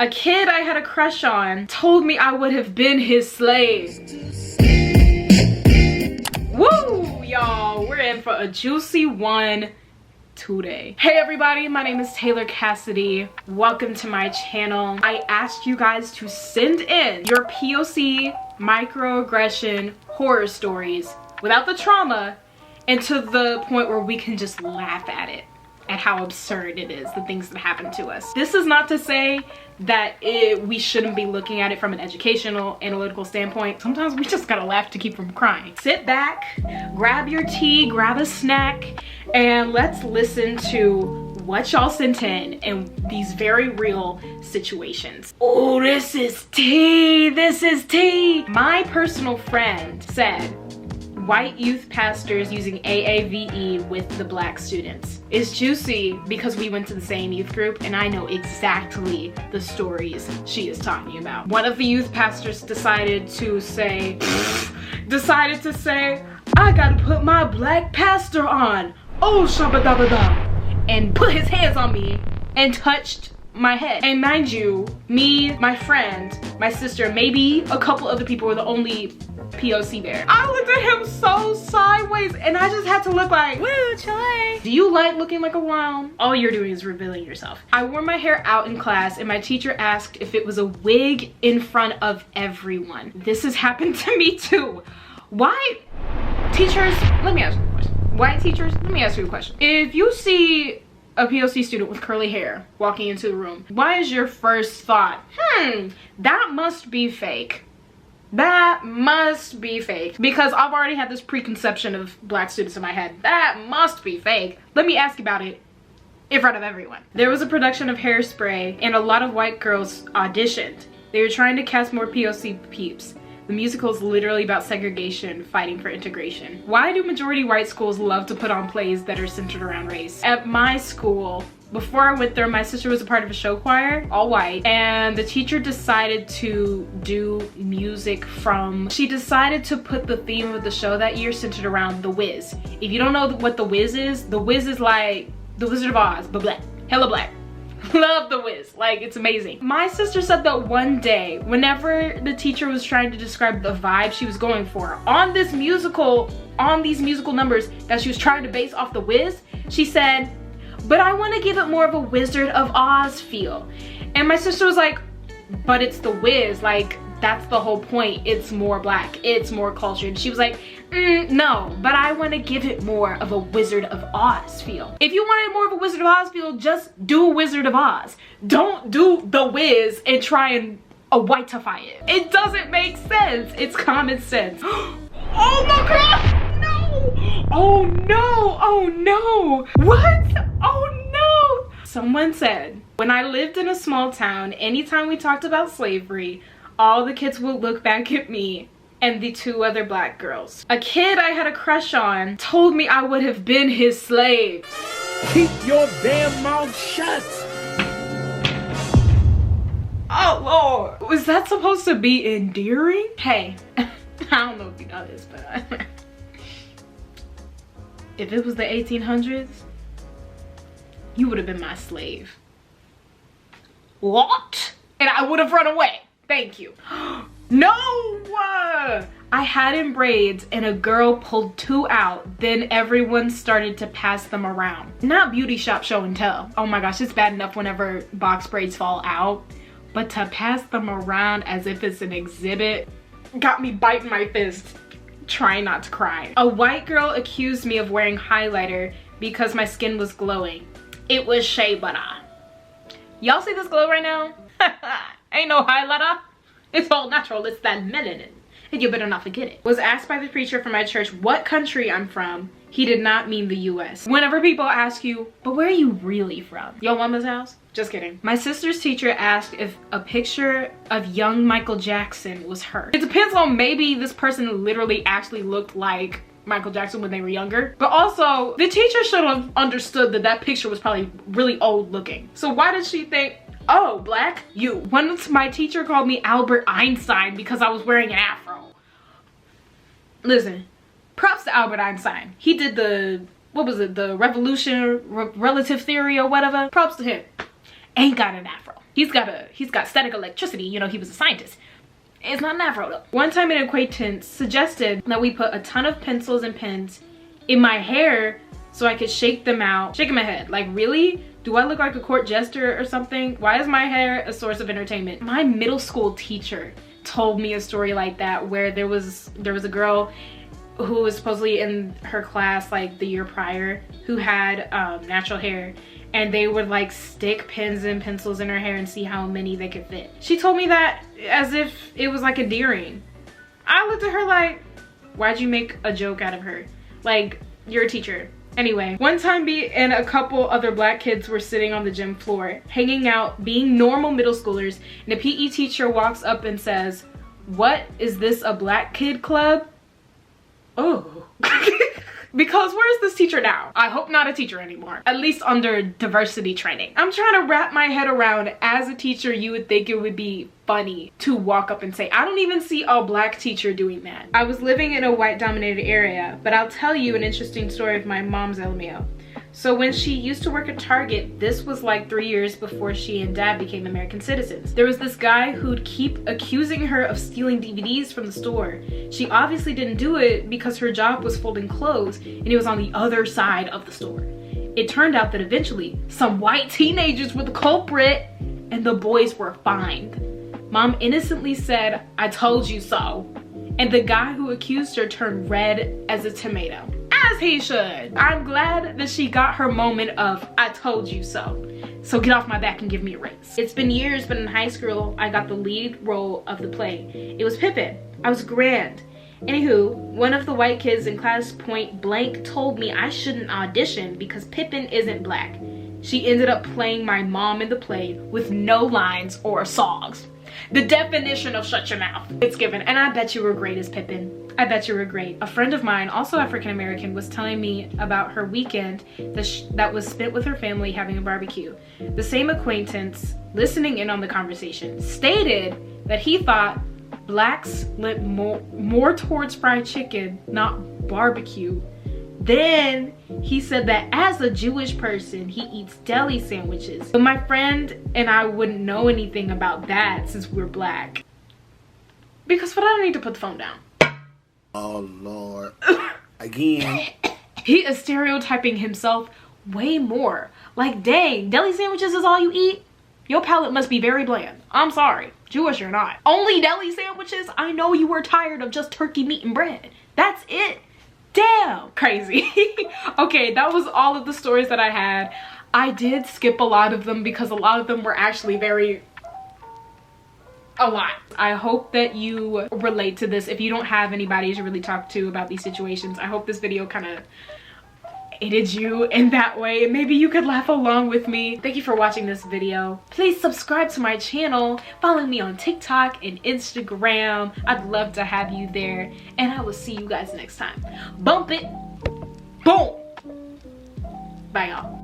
A kid I had a crush on told me I would have been his slave. Woo, y'all, we're in for a juicy one today. Hey everybody, my name is 𝔂𝓸𝓾'𝓻. Welcome to my channel. I asked you guys to send in your POC microaggression horror stories without the trauma, and to the point where we can just laugh at it, at how absurd it is, the things that happen to us. This is not to say that we shouldn't be looking at it from an educational, analytical standpoint. Sometimes we just gotta laugh to keep from crying. Sit back, grab your tea, grab a snack, and let's listen to what y'all sent in these very real situations. Oh, this is tea, this is tea. My personal friend said, white youth pastors using AAVE with the black students. It's juicy because we went to the same youth group and I know exactly the stories she is talking about. One of the youth pastors decided to say, I gotta put my black pastor on. Oh, shabba-dabba-da. And put his hands on me and touched my head. And mind you, me, my friend, my sister, maybe a couple other people were the only POC there. I looked at him so sideways and I just had to look like, woo, Chile. Do you like looking like a clown? All you're doing is revealing yourself. I wore my hair out in class and my teacher asked if it was a wig in front of everyone. This has happened to me too. Why, teachers, let me ask you a question. White teachers, let me ask you a question. If you see a POC student with curly hair walking into the room, why is your first thought, that must be fake? That must be fake. Because I've already had this preconception of black students in my head. That must be fake. Let me ask you about it in front of everyone. There was a production of Hairspray and a lot of white girls auditioned. They were trying to cast more POC peeps. The musical is literally about segregation, fighting for integration. Why do majority white schools love to put on plays that are centered around race? At my school, before I went there, my sister was a part of a show choir, all white, and the teacher decided to do music from, she decided to put the theme of the show that year centered around The Wiz. If you don't know what The Wiz is like The Wizard of Oz, but black, hella black. Love The Wiz, like it's amazing. My sister said that one day, whenever the teacher was trying to describe the vibe she was going for on these musical numbers that she was trying to base off The Wiz, she said, but I want to give it more of a Wizard of Oz feel. And my sister was like, but it's The Wiz, like that's the whole point. It's more black, it's more cultured. And she was like, no, but I want to give it more of a Wizard of Oz feel. If you wanted more of a Wizard of Oz feel, just do a Wizard of Oz. Don't do The Wiz and try and whiteify it. It doesn't make sense. It's common sense. Oh my God, no. Oh no, oh no. What? Oh no. Someone said, when I lived in a small town, anytime we talked about slavery, all the kids would look back at me and the two other black girls. A kid I had a crush on told me I would have been his slave. Keep your damn mouth shut. Oh Lord, was that supposed to be endearing? Hey, I don't know if you know this, but if it was the 1800s, you would have been my slave. What? And I would have run away. Thank you. No! I had in braids and a girl pulled two out, then everyone started to pass them around. Not beauty shop show and tell. Oh my gosh, it's bad enough whenever box braids fall out, but to pass them around as if it's an exhibit got me biting my fist, trying not to cry. A white girl accused me of wearing highlighter because my skin was glowing. It was shea butter. Y'all see this glow right now? Ain't no highlighter. It's all natural. It's that melanin. And you better not forget it. Was asked by the preacher from my church what country I'm from. He did not mean the US. Whenever people ask you, but where are you really from? Your mama's house? Just kidding. My sister's teacher asked if a picture of young Michael Jackson was her. It depends on, maybe this person literally actually looked like Michael Jackson when they were younger. But also, the teacher should have understood that that picture was probably really old looking. So why did she think, oh, black, you? Once my teacher called me Albert Einstein because I was wearing an afro. Listen, props to Albert Einstein. He did the, what was it, the relative theory or whatever. Props to him. Ain't got an afro. He's got static electricity, you know, he was a scientist. It's not an afro though. One time an acquaintance suggested that we put a ton of pencils and pens in my hair so I could shake them out. Shaking my head, like really? Do I look like a court jester or something? Why is my hair a source of entertainment? My middle school teacher told me a story like that where there was a girl who was supposedly in her class like the year prior who had natural hair, and they would like stick pens and pencils in her hair and see how many they could fit. She told me that as if it was like endearing. I looked at her like, why'd you make a joke out of her? Like, you're a teacher. Anyway, one time me and a couple other black kids were sitting on the gym floor, hanging out, being normal middle schoolers, and a PE teacher walks up and says, "What, is this a black kid club?" Oh. Because where's this teacher now? I hope not a teacher anymore. At least under diversity training. I'm trying to wrap my head around, as a teacher, you would think it would be funny to walk up and say, I don't even see a black teacher doing that. I was living in a white dominated area, but I'll tell you an interesting story of my mom's LMAO. So when she used to work at Target, this was like 3 years before she and dad became American citizens. There was this guy who'd keep accusing her of stealing DVDs from the store. She obviously didn't do it because her job was folding clothes and it was on the other side of the store. It turned out that eventually some white teenagers were the culprit and the boys were fined. Mom innocently said, "I told you so." And the guy who accused her turned red as a tomato. As he should. I'm glad that she got her moment of, I told you so. So get off my back and give me a raise. It's been years, but in high school, I got the lead role of the play. It was Pippin. I was grand. Anywho, one of the white kids in class point blank told me I shouldn't audition because Pippin isn't black. She ended up playing my mom in the play with no lines or songs. The definition of shut your mouth. It's given. And I bet you were great as Pippin. I bet you were great. A friend of mine, also African American, was telling me about her weekend that was spent with her family having a barbecue. The same acquaintance, listening in on the conversation, stated that he thought blacks went more towards fried chicken, not barbecue. Then he said that as a Jewish person, he eats deli sandwiches. But my friend and I wouldn't know anything about that since we're black. Because what, I don't need to put the phone down. Oh Lord. Again. He is stereotyping himself way more. Like, dang, deli sandwiches is all you eat? Your palate must be very bland. I'm sorry, Jewish or not. Only deli sandwiches? I know you were tired of just turkey, meat, and bread. That's it. Damn, crazy. Okay, that was all of the stories that I had. I did skip a lot of them because a lot of them were actually a lot. I hope that you relate to this. If you don't have anybody to really talk to about these situations, I hope this video kind of aided you in that way. Maybe you could laugh along with me. Thank you for watching this video. Please subscribe to my channel. Follow me on TikTok and Instagram. I'd love to have you there. And I will see you guys next time. Bump it. Boom. Bye, y'all.